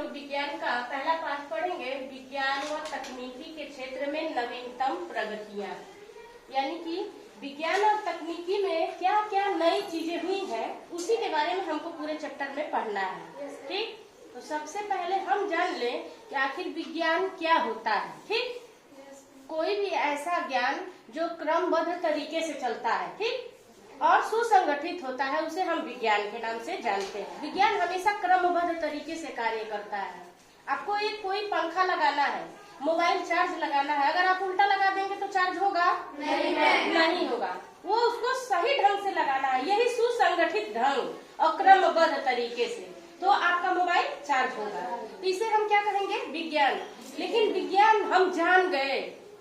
लोग विज्ञान का पहला पाठ पढ़ेंगे, विज्ञान व तकनीकी के क्षेत्र में नवीनतम प्रगतियां। यानी कि विज्ञान और तकनीकी में क्या क्या नई चीजें हुई हैं, उसी के बारे में हमको पूरे चैप्टर में पढ़ना है। ठीक, तो सबसे पहले हम जान लें कि आखिर विज्ञान क्या होता है। ठीक, कोई भी ऐसा ज्ञान जो क्रमबद्ध तरीके से चलता है, ठीक, और सुसंगठित होता है, उसे हम विज्ञान के नाम से जानते हैं। विज्ञान हमेशा क्रमबद्ध तरीके से कार्य करता है। आपको एक कोई पंखा लगाना है, मोबाइल चार्ज लगाना है, अगर आप उल्टा लगा देंगे तो चार्ज होगा? नहीं होगा। वो उसको सही ढंग से लगाना है, यही सुसंगठित ढंग और क्रमबद्ध तरीके से, तो आपका मोबाइल चार्ज होगा। तो इसे हम क्या कहेंगे? विज्ञान। लेकिन विज्ञान हम जान गए,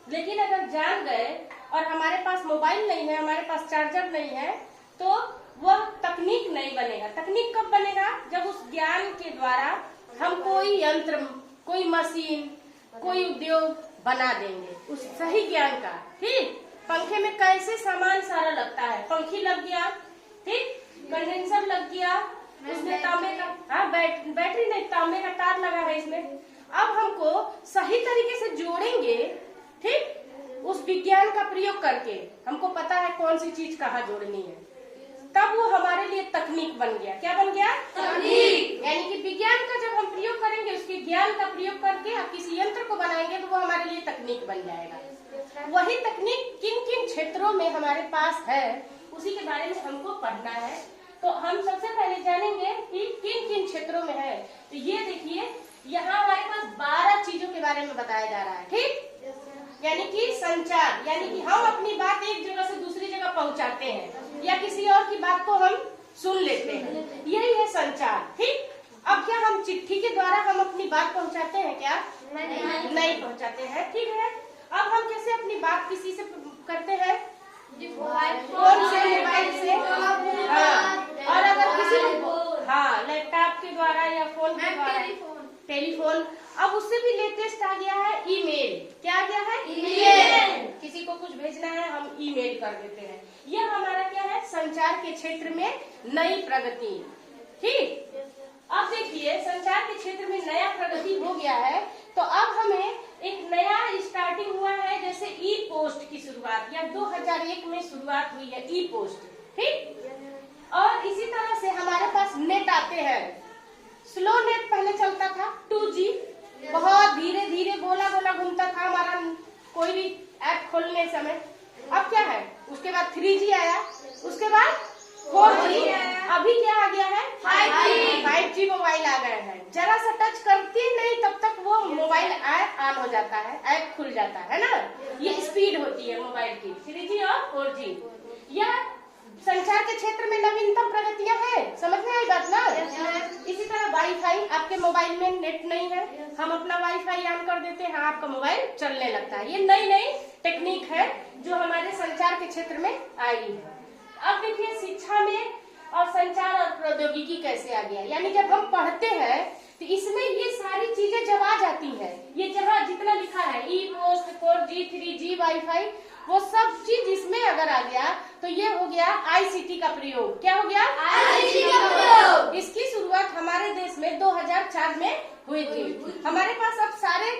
लेकिन अगर जान गए और हमारे पास मोबाइल नहीं है, हमारे पास चार्जर नहीं है, तो वह तकनीक नहीं बनेगा। तकनीक कब बनेगा? जब उस ज्ञान के द्वारा हम कोई यंत्र, कोई मशीन, कोई उद्योग बना देंगे उस सही ज्ञान का। ठीक, पंखे में कैसे सामान सारा लगता है, पंखी लग गया, ठीक, कंडेंसर लग गया, उसमें तांबे का, हाँ, बैटरी नहीं, तांबे का तार लगा है इसमें। अब हमको सही तरीके से जोड़ेंगे, ठीक, उस विज्ञान का प्रयोग करके हमको पता है कौन सी चीज कहाँ जोड़नी है, तब वो हमारे लिए तकनीक बन गया। क्या बन गया? तकनीक। यानी कि विज्ञान का जब हम प्रयोग करेंगे, उसके ज्ञान का प्रयोग करके आप किसी यंत्र को बनाएंगे तो वो हमारे लिए तकनीक बन जाएगा। वही तकनीक किन किन क्षेत्रों में हमारे पास है, उसी के बारे में हमको पढ़ना है। तो हम सबसे पहले जानेंगे कि किन किन क्षेत्रों में है। तो ये देखिए, यहाँ हमारे पास 12 चीजों के बारे में बताया जा रहा है। ठीक, यानी कि संचार, यानी कि हम अपनी बात एक जगह से दूसरी जगह पहुंचाते हैं या किसी और की बात को हम सुन लेते हैं, यही है संचार। ठीक, अब क्या हम चिट्ठी के द्वारा हम अपनी बात पहुंचाते हैं? क्या नहीं पहुंचाते हैं। ठीक है, अब हम कैसे अपनी बात किसी से करते हैं? फोन से, मोबाइल से। हाँ, और अगर किसी, हाँ, लैपटॉप के द्वारा या फोन के द्वारा, टेलीफोन। अब उससे भी लेटेस्ट आ गया है ईमेल। क्या आ गया है? ईमेल। किसी को कुछ भेजना है, हम ईमेल कर देते हैं। यह हमारा क्या है? संचार के क्षेत्र में नई प्रगति। ठीक, अब देखिए, संचार के क्षेत्र में नया प्रगति हो गया है, तो अब हमें एक नया स्टार्टिंग हुआ है। जैसे ई पोस्ट की शुरुआत, या 2001 में शुरुआत हुई है ई पोस्ट। ठीक, और इसी तरह से हमारे पास नेट आते हैं। स्लो नेट पहले चलता था, 2G, बहुत धीरे धीरे गोला गोला घूमता था हमारा कोई भी ऐप खोलने समय। अब क्या है? उसके बाद 3G आया, उसके बाद 4G, अभी क्या आ गया है? 5G मोबाइल आ गए हैं। जरा सा टच करती नहीं तब तक वो मोबाइल ऐप ऑन हो जाता है, ऐप खुल जाता है ना। ये स्पीड होती है मोबाइल की, 3G और 4G। यह संचार के क्षेत्र में नवीनतम प्रगतियां हैं। समझ में आई बात ना? इसी तरह वाईफाई, आपके मोबाइल में नेट नहीं है, हम अपना वाईफाई ऑन कर देते हैं, आपका मोबाइल चलने लगता है। ये नई नई टेक्निक है जो हमारे संचार के क्षेत्र में आई है। अब देखिए, शिक्षा में और संचार और प्रौद्योगिकी कैसे आ गया। यानी जब हम पढ़ते हैं तो इसमें ये सारी चीजें जब आ जाती है, ये जहाँ जितना लिखा है, ई पोस्ट, 4G, 3G, वाईफाई, वो सब चीज इसमें अगर आ गया तो ये हो गया ICT का प्रयोग। क्या हो गया? ICT का प्रयोग। इसकी शुरुआत हमारे देश में 2004 में हुई थी। हमारे पास अब सारे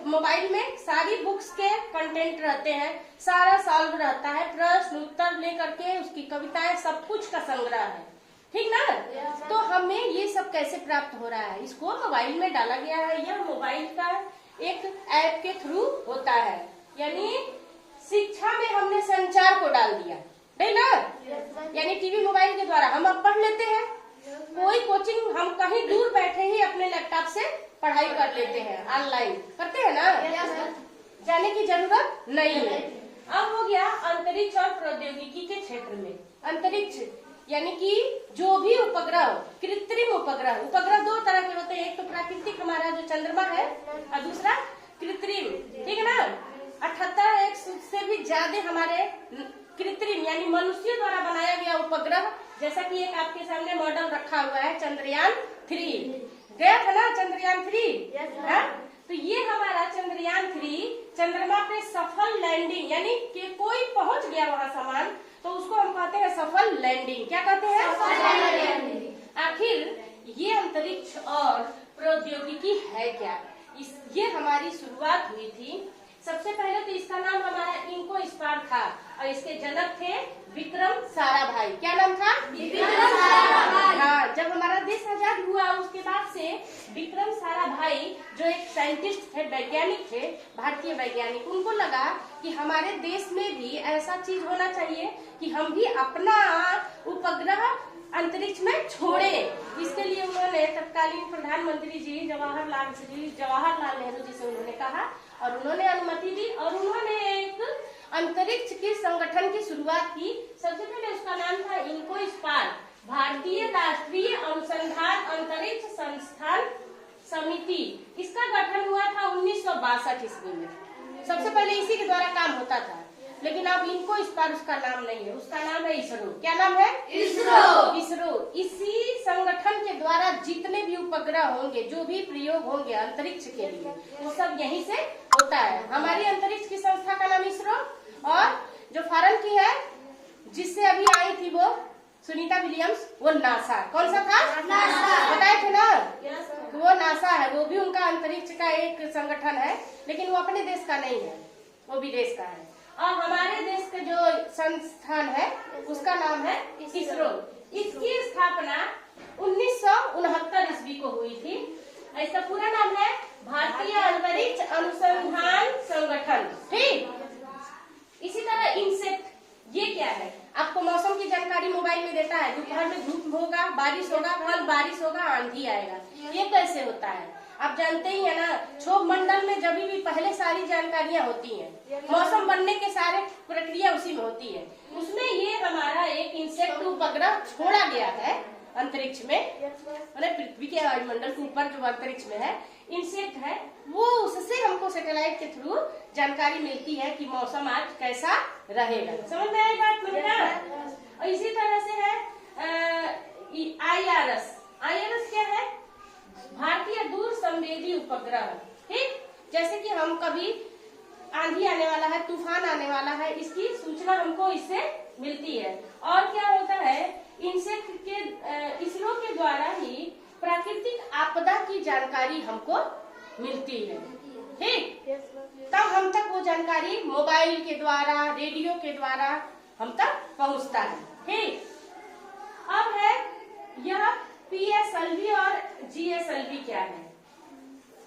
मोबाइल में सारी बुक्स के कंटेंट रहते हैं, सारा सॉल्व रहता है, प्रश्न उत्तर लेकर के उसकी कविताएं, सब कुछ का संग्रह है। ठीक ना? तो हमें ये सब कैसे प्राप्त हो रहा है? इसको मोबाइल में डाला गया है। यह मोबाइल का एक ऐप के थ्रू होता है। यानी शिक्षा में हमने संचार को डाल दिया, नहीं ना? यानी टीवी मोबाइल के द्वारा हम अब पढ़ लेते हैं। कोई कोचिंग, हम कहीं दूर बैठे ही अपने लैपटॉप से पढ़ाई कर लेते हैं, ऑनलाइन करते हैं ना, जाने की जरूरत नहीं है। अब हो गया अंतरिक्ष और प्रौद्योगिकी के क्षेत्र में। अंतरिक्ष यानी कि जो भी उपग्रह, कृत्रिम उपग्रह, उपग्रह 2 तरह के होते हैं, एक तो प्राकृतिक हमारा जो चंद्रमा है, और दूसरा कृत्रिम। ठीक है ना? 78 से भी ज्यादा हमारे कृत्रिम यानी मनुष्य द्वारा बनाया गया उपग्रह, जैसा कि एक आपके सामने मॉडल रखा हुआ है, चंद्रयान 3 गया था ना, चंद्रयान 3। तो ये हमारा चंद्रयान 3 चंद्रमा पे सफल लैंडिंग, यानी कि कोई पहुंच गया वहां सामान, तो उसको हम कहते हैं सफल लैंडिंग। क्या कहते हैं? सफल लैंडिंग। आखिर ये अंतरिक्ष और प्रौद्योगिकी है क्या, ये हमारी शुरुआत हुई थी। सबसे पहले तो इसका नाम हमारा इनको स्पार था और इसके जनक थे विक्रम साराभाई। क्या नाम था? विक्रम साराभाई। हाँ, जब हमारा देश आजाद हुआ उसके बाद से विक्रम साराभाई जो एक साइंटिस्ट थे, वैज्ञानिक थे, भारतीय वैज्ञानिक, उनको लगा कि हमारे देश में भी ऐसा चीज होना चाहिए कि हम भी अपना उपग्रह अंतरिक्ष में छोड़े। इसके लिए उन्होंने तत्कालीन प्रधानमंत्री जी जवाहरलाल नेहरू जी से उन्होंने कहा और उन्होंने अनुमति दी और उन्होंने एक अंतरिक्ष के संगठन की शुरुआत की। सबसे पहले उसका नाम था इनको स्पार, भारतीय राष्ट्रीय अनुसंधान अंतरिक्ष संस्थान समिति। इसका गठन हुआ था 1962 ईस्वी में। सबसे पहले इसी के द्वारा काम होता था, लेकिन अब इनको स्पार उसका नाम नहीं है, उसका नाम है इसरो। क्या नाम है? इसरो। इसी संगठन के द्वारा जितने भी उपग्रह होंगे, जो भी प्रयोग होंगे अंतरिक्ष के लिए, वो सब यहीं से होता है। हमारी अंतरिक्ष की संस्था का नाम इसरो, और जो फॉरेन की है जिससे अभी आई थी वो सुनीता विलियम्स, वो नासा। कौन सा था? नासा। बताए थे ना, वो नासा है। वो भी उनका अंतरिक्ष का एक संगठन है, लेकिन वो अपने देश का नहीं है, वो विदेश का है। और हमारे देश का जो संस्थान है उसका नाम है इसरो। इसकी स्थापना 1969 ईस्वी को हुई थी। इसका पूरा नाम है भारतीय अंतरिक्ष अनुसंधान संगठन। ठीक, इसी तरह इनसेट, ये क्या है? आपको मौसम की जानकारी मोबाइल में देता है, दोपहर में धूप होगा, बारिश होगा, कल बारिश होगा, आंधी आएगा। ये कैसे होता है? आप जानते ही है ना, क्षोभ मंडल में जब भी पहले सारी जानकारियां होती हैं, मौसम बनने के सारे प्रक्रिया उसी में होती है। उसमें ये हमारा एक इंसेक्ट उपग्रह छोड़ा गया है अंतरिक्ष में, मतलब पृथ्वी के वायुमंडल के ऊपर जो अंतरिक्ष में है इंसेक्ट है, वो उससे हमको सैटेलाइट के थ्रू जानकारी मिलती है कि मौसम आज कैसा रहेगा। समझ में आई बात मेरा? और इसी तरह से है IRS। IRS क्या है? भारतीय दूर संवेदी उपग्रह। ठीक, जैसे कि हम कभी आंधी आने वाला है, तूफान आने वाला है, इसकी सूचना हमको इससे मिलती है। और क्या होता है, इंसेक्ट के इसरो के द्वारा ही प्राकृतिक आपदा की जानकारी हमको मिलती है। ठीक, तब हम तक वो जानकारी मोबाइल के द्वारा, रेडियो के द्वारा हम तक पहुंचता है। ठीक, अब है यह PSLV और GSLV क्या है?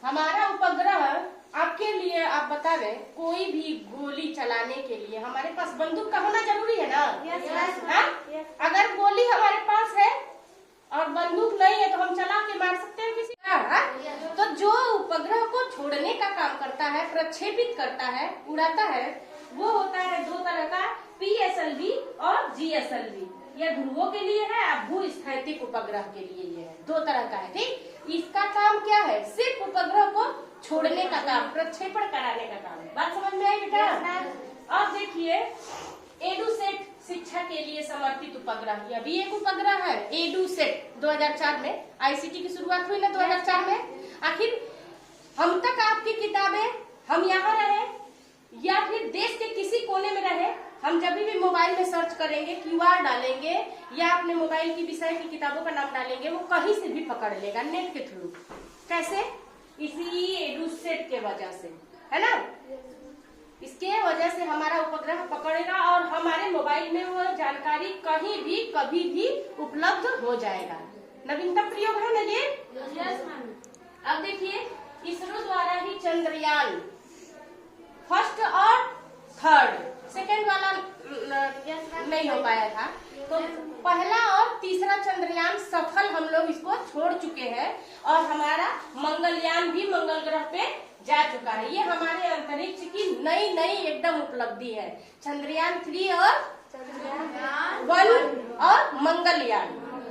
हमारा उपग्रह आपके लिए, आप बता दें, कोई भी गोली चलाने के लिए हमारे पास बंदूक का होना जरूरी है ना? yes. अगर गोली हमारे पास है और बंदूक नहीं है तो हम चला के मार सकते हैं किसी का? तो जो उपग्रह को छोड़ने का काम करता है, प्रक्षेपित करता है, उड़ाता है, वो होता है दो तरह का, PSLV और GSLV। यह ध्रुवों के लिए है, भू-स्थैतिक उपग्रह के लिए ये है, दो तरह का है। ठीक, इसका काम क्या है? सिर्फ उपग्रह को छोड़ने का काम, प्रक्षेपण कराने का काम है। बात समझ में आई बेटा? अब देखिए, एडुसेट शिक्षा के लिए समर्पित उपग्रह, यह भी एक उपग्रह है। एडुसेट 2004 में, ICT की शुरुआत हुई ना 2004 में। आखिर हम तक आपकी किताबें, हम यहाँ रहे या फिर देश के किसी कोने में रहे, हम जब भी मोबाइल में सर्च करेंगे, QR डालेंगे या अपने मोबाइल की विषय की किताबों का नाम डालेंगे, वो कहीं से भी पकड़ लेगा नेट के थ्रू। कैसे? इसी एडुसेट के वजह से, है ना? इसके वजह से हमारा उपग्रह पकड़ेगा और हमारे मोबाइल में वो जानकारी कहीं भी कभी भी उपलब्ध हो जाएगा। नवीनतम प्रयोग है ना ये? अब देखिए, इसरो द्वारा ही चंद्रयान फर्स्ट और थर्ड, सेकेंड वाला नहीं हो पाया था, तो पहला और तीसरा चंद्रयान सफल हम लोग इसको छोड़ चुके हैं और हमारा मंगलयान भी मंगल ग्रह पे जा चुका है। ये हमारे अंतरिक्ष की नई एकदम उपलब्धि है। चंद्रयान 3 और 1 और मंगलयान,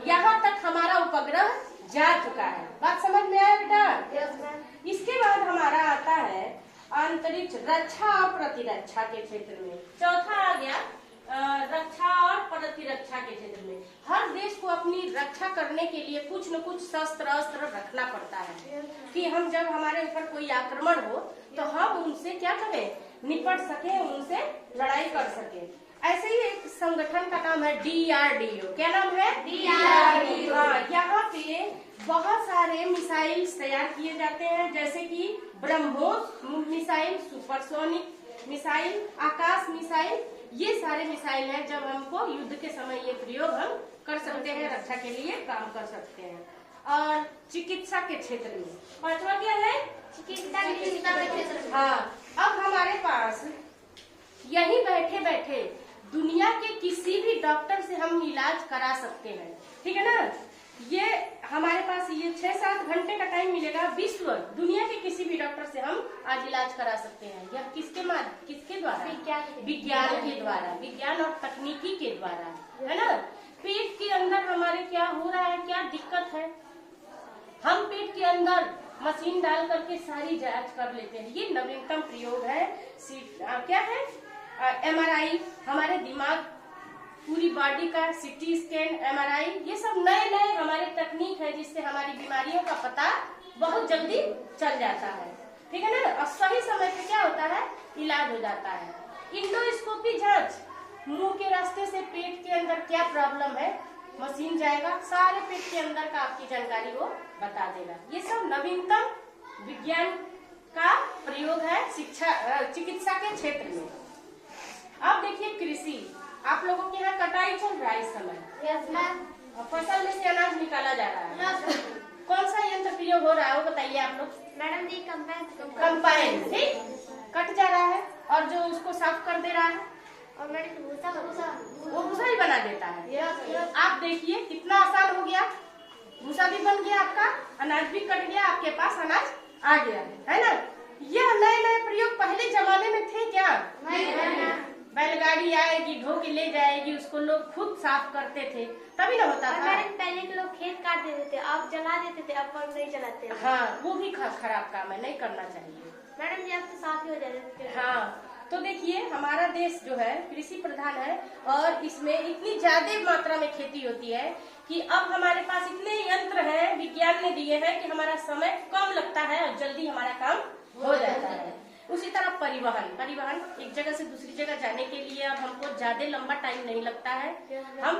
यहाँ तक हमारा उपग्रह जा चुका है। बात समझ में आया बेटा? इसके बाद हमारा आता है अंतरिक्ष रक्षा और प्रतिरक्षा के क्षेत्र में। चौथा आ गया रक्षा और प्रतिरक्षा के क्षेत्र में। हर देश को अपनी रक्षा करने के लिए कुछ न कुछ शस्त्र अस्त्र रखना पड़ता है कि हम जब हमारे ऊपर कोई आक्रमण हो तो हम उनसे क्या करें, निपट सके, उनसे लड़ाई कर सके। ऐसे ही एक संगठन का नाम है DRDO। क्या नाम है? DRDO। हाँ, यहाँ पे बहुत सारे मिसाइल तैयार किए जाते हैं, जैसे कि ब्रह्मोस मिसाइल, सुपरसोनिक मिसाइल, आकाश मिसाइल। ये सारे मिसाइल हैं जब हमको युद्ध के समय ये प्रयोग हम कर सकते हैं, रक्षा के लिए काम कर सकते हैं। और चिकित्सा के क्षेत्र में पांचवा क्या है? चिकित्सा के क्षेत्र में। हाँ, अब हमारे पास यही बैठे बैठे दुनिया के किसी भी डॉक्टर से हम इलाज करा सकते हैं, ठीक है ना। ये हमारे पास ये 6-7 घंटे का टाइम मिलेगा। विश्व दुनिया के किसी भी डॉक्टर से हम आज इलाज करा सकते हैं। यह किसके द्वारा? विज्ञान के द्वारा, विज्ञान और तकनीकी के द्वारा, है ना। पेट के अंदर हमारे क्या हो रहा है, क्या दिक्कत है, हम पेट के अंदर मशीन डाल करके सारी जांच कर लेते हैं। ये नवीनतम प्रयोग है। क्या है? MRI, हमारे दिमाग पूरी बॉडी का CT स्कैन, MRI, ये सब नए नए हमारे तकनीक है जिससे हमारी बीमारियों का पता बहुत जल्दी चल जाता है, ठीक है ना। और सही समय पे क्या होता है, इलाज हो जाता है। इंडोस्कोपी जांच, मुंह के रास्ते से पेट के अंदर क्या प्रॉब्लम है, मशीन जाएगा, सारे पेट के अंदर का आपकी जानकारी वो बता देगा। ये सब नवीनतम विज्ञान का प्रयोग है चिकित्सा के क्षेत्र में। अब देखिए कृषि, आप लोगों के यहाँ कटाई चल रहा है इस समय। Yes ma'am. फसल में से अनाज निकाला जा रहा है। कौन सा यंत्र प्रयोग हो रहा है वो बताइए आप लोग। मैडम जी कंपाइन, ठीक, कट जा रहा है और जो उसको साफ कर दे रहा है, और मैडम वो भूसा ही बना देता है। आप देखिए कितना आसान हो गया, भूसा भी बन गया आपका, अनाज भी कट गया, आपके पास अनाज आ गया, है ना। यह नए नए प्रयोग पहले जमाने में थे क्या? बैलगाड़ी आएगी, ढो के ले जाएगी, उसको लोग खुद साफ करते थे, तभी ना होता था। पहले के लोग खेत काट देते थे, अब जला देते थे, अब नहीं जलाते। हाँ, वो भी खराब काम है, नहीं करना चाहिए। मैडम जी अब तो साफ ही हो जाते। हाँ, तो देखिए हमारा देश जो है कृषि प्रधान है और इसमें इतनी ज्यादा मात्रा में खेती होती है कि अब हमारे पास इतने यंत्र हैं, विज्ञान ने दिए हैं कि हमारा समय कम लगता है और जल्दी हमारा काम हो जाता है। उसी तरह परिवहन एक जगह से दूसरी जगह जाने के लिए अब हमको ज्यादा लंबा टाइम नहीं लगता है। हम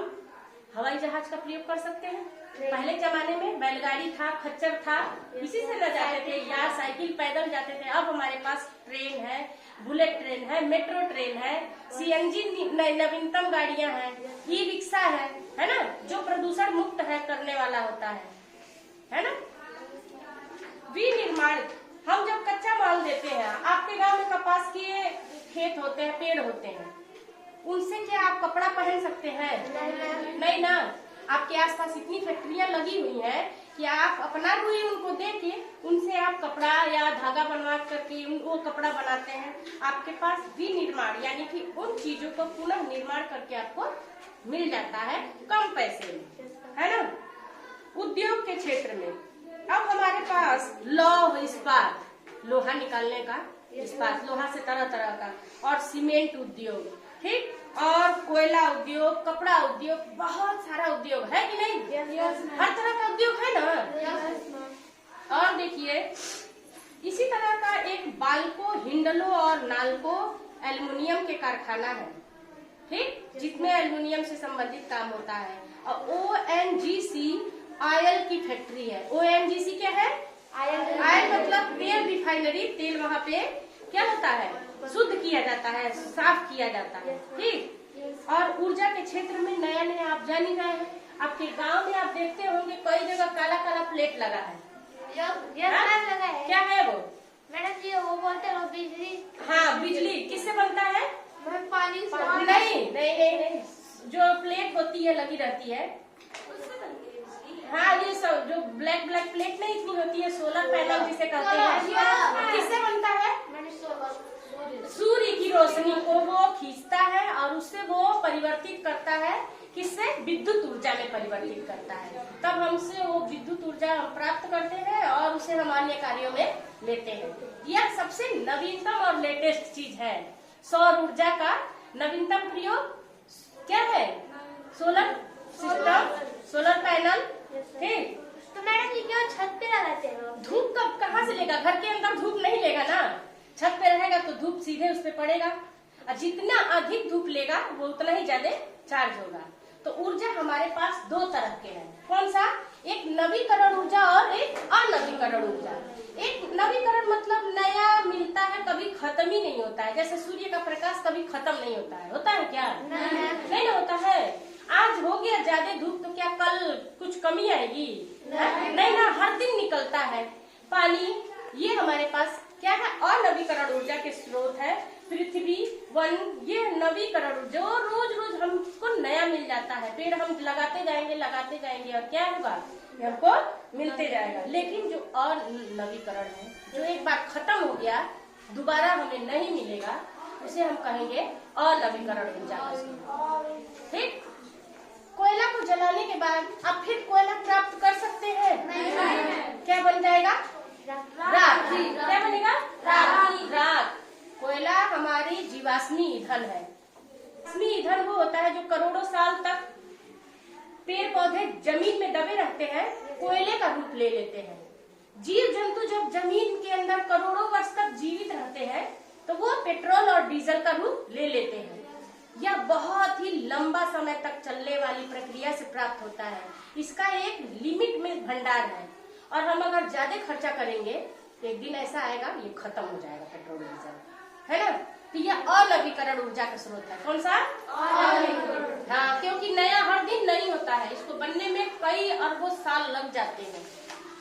हवाई जहाज का प्रयोग कर सकते हैं। पहले जमाने में बैलगाड़ी था, खच्चर था, इसी से न जाते थे, या साइकिल पैदल जाते थे। अब हमारे पास ट्रेन है, बुलेट ट्रेन है, मेट्रो ट्रेन है, CNG नवीनतम गाड़ियां हैं, ई-रिक्शा है ना, जो प्रदूषण मुक्त है करने वाला होता है ना। विनिर्माण, हम जब कच्चा माल देते हैं, आपके गांव में कपास के खेत होते हैं, पेड़ होते हैं, उनसे क्या आप कपड़ा पहन सकते हैं? नहीं ना। आपके आसपास इतनी फैक्ट्रियां लगी हुई हैं कि आप अपना रुई उनको दे के उनसे आप कपड़ा या धागा बनवा करके वो कपड़ा बनाते हैं। आपके पास विनिर्माण यानी कि उन चीजों को पुनः निर्माण करके आपको मिल जाता है कम पैसे में, है ना। उद्योग के क्षेत्र में अब हमारे पास लौह इस्पात, लोहा निकालने का इस्पात, लोहा से तरह तरह का, और सीमेंट उद्योग, ठीक, और कोयला उद्योग, कपड़ा उद्योग, बहुत सारा उद्योग है कि नहीं? हर तरह का उद्योग है ना। और देखिए इसी तरह का एक बाल्को, हिंडलो और नाल्को एल्युमिनियम के कारखाना है, ठीक, जिसमें एल्युमिनियम से संबंधित काम होता है। और ONGC ऑयल की फैक्ट्री है। ONGC क्या है? ऑयल मतलब तेल रिफाइनरी, तेल वहाँ पे क्या होता है, शुद्ध किया जाता है, साफ किया जाता है, ठीक। और ऊर्जा के क्षेत्र में नया नया आप जान ही रहे हैं, आपके गांव में आप देखते होंगे कई जगह काला काला प्लेट लगा है। लगा है। क्या है वो? मैडम जी वो बोलते हैं बिजली। हाँ, बिजली किससे बनता है? पानी नहीं, जो प्लेट होती है लगी रहती है, हाँ, ये सब जो ब्लैक प्लेट नहीं इतनी होती है, सोलर पैनल जिसे कहते हैं, किससे बनता है? सूर्य की रोशनी को वो खींचता है और उससे वो परिवर्तित करता है, किससे? विद्युत ऊर्जा में परिवर्तित करता है। तब हमसे वो विद्युत ऊर्जा हम प्राप्त करते हैं और उसे हम अन्य कार्यों में लेते हैं। यह सबसे नवीनतम और लेटेस्ट चीज है। सौर ऊर्जा का नवीनतम प्रयोग क्या है? सोलर सिस्टम, सोलर पैनल, ठीक। तो मैडम जी क्यों छत पे लगाते हैं? धूप कब कहाँ से लेगा? घर के अंदर धूप नहीं लेगा ना, छत पे रहेगा तो धूप सीधे उस पे पड़ेगा। और जितना अधिक धूप लेगा वो उतना ही ज्यादा चार्ज होगा। तो ऊर्जा हमारे पास दो तरह के हैं। कौन सा? एक नवीकरण ऊर्जा और एक अनवीकरण ऊर्जा। एक नवीकरण मतलब नया मिलता है, कभी खत्म ही नहीं होता है। जैसे सूर्य का प्रकाश कभी खत्म नहीं होता है। होता है क्या? नहीं ना होता है। आज हो गया ज्यादा धूप तो क्या कल कुछ कमी आएगी? नहीं ना, हर दिन निकलता है। पानी, ये हमारे पास क्या है? अनवीकरण ऊर्जा के स्रोत है। पृथ्वी, वन, ये नवीकरण ऊर्जा, रोज रोज हमको नया मिल जाता है। पेड़ हम लगाते जाएंगे और क्या होगा? हमको मिलते जाएगा। लेकिन जो अनवीकरण है, जो एक बार खत्म हो गया दोबारा हमें नहीं मिलेगा, उसे हम कहेंगे अनवीकरण ऊर्जा। ठीक? कोयला को जलाने के बाद आप फिर कोयला प्राप्त कर सकते हैं? नहीं। क्या बन जाएगा? राख। क्या बनेगा? राख। कोयला हमारी जीवाश्मी ईंधन है। जीवाश्मी ईंधन वो होता है जो करोड़ों साल तक पेड़ पौधे जमीन में दबे रहते हैं, कोयले का रूप ले लेते हैं। जीव जंतु जब जमीन के अंदर करोड़ों वर्ष तक जीवित रहते हैं तो वो पेट्रोल और डीजल का रूप ले लेते हैं। यह बहुत ही लंबा समय तक चलने वाली प्रक्रिया से प्राप्त होता है। इसका एक लिमिट में भंडार है और हम अगर ज्यादा खर्चा करेंगे तो एक दिन ऐसा आएगा ये खत्म हो जाएगा पेट्रोल डीजल, है ना? तो यह अनवीकरण ऊर्जा का स्रोत है। कौन सा? हाँ, क्योंकि नया हर दिन नहीं होता है। इसको बनने में कई अरबों साल लग जाते हैं।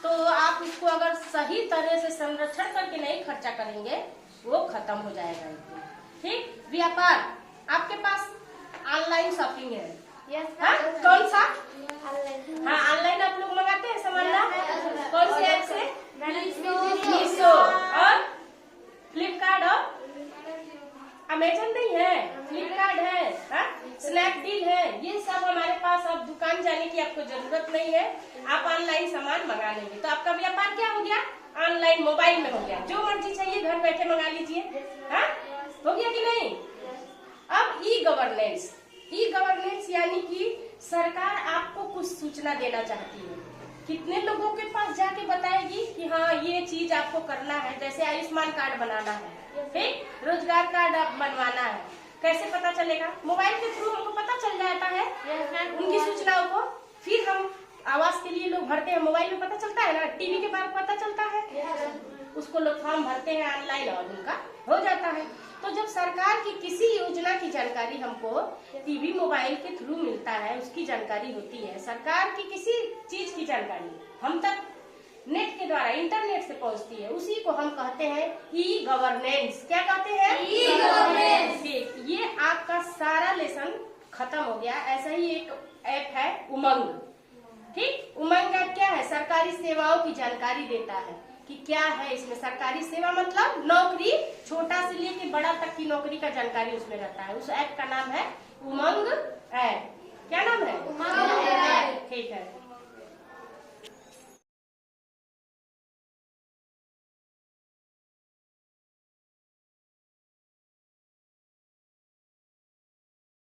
तो आप इसको अगर सही तरह से संरक्षण करके नहीं खर्चा करेंगे वो खत्म हो जाएगा एक दिन। ठीक? व्यापार, आपके पास ऑनलाइन शॉपिंग है। हाँ? कौन सा? हाँ, ऑनलाइन आप लोग मंगाते हैं सामान ना? कौन से ऐप से? मीशो और फ्लिपकार्ट और अमेजन नहीं है, फ्लिपकार्ट है, स्नैपडील है। ये सब हमारे पास, अब दुकान जाने की आपको जरूरत नहीं है। आप ऑनलाइन सामान मंगा लेंगे तो आपका व्यापार क्या हो गया? ऑनलाइन, मोबाइल में हो गया। जो मर्जी चाहिए घर बैठे मंगा लीजिए। हाँ, हो गया कि नहीं? अब ई गवर्नेंस यानी कि सरकार आपको कुछ सूचना देना चाहती है। कितने लोगों के पास जाके बताएगी कि हाँ ये चीज आपको करना है। जैसे आयुष्मान कार्ड बनाना है, ठीक? रोजगार कार्ड बनवाना है। कैसे पता चलेगा? मोबाइल के थ्रू हमको पता चल जाता है उनकी सूचनाओं को। फिर हम आवास के लिए लोग भरते हैं, मोबाइल में पता चलता है ना, टीवी के बाद पता चलता है। उसको लोग फॉर्म भरते हैं ऑनलाइन और उनका हो जाता है। तो जब सरकार की किसी योजना की जानकारी हमको टीवी मोबाइल के थ्रू मिलता है, उसकी जानकारी होती है। सरकार की किसी चीज की जानकारी हम तक नेट के द्वारा, इंटरनेट से पहुंचती है, उसी को हम कहते हैं ई गवर्नेंस। क्या कहते हैं? E governance. ठीक, ये आपका सारा लेसन खत्म हो गया। ऐसा ही एक ऐप है उमंग। ठीक, उमंग ऐप क्या है? सरकारी सेवाओं की जानकारी देता है कि क्या है इसमें। सरकारी सेवा मतलब नौकरी, छोटा से लेके बड़ा तक की नौकरी का जानकारी उसमें रहता है। उस ऐप का नाम है उमंग ऐप। क्या नाम है? उमंग ऐप। ठीक है।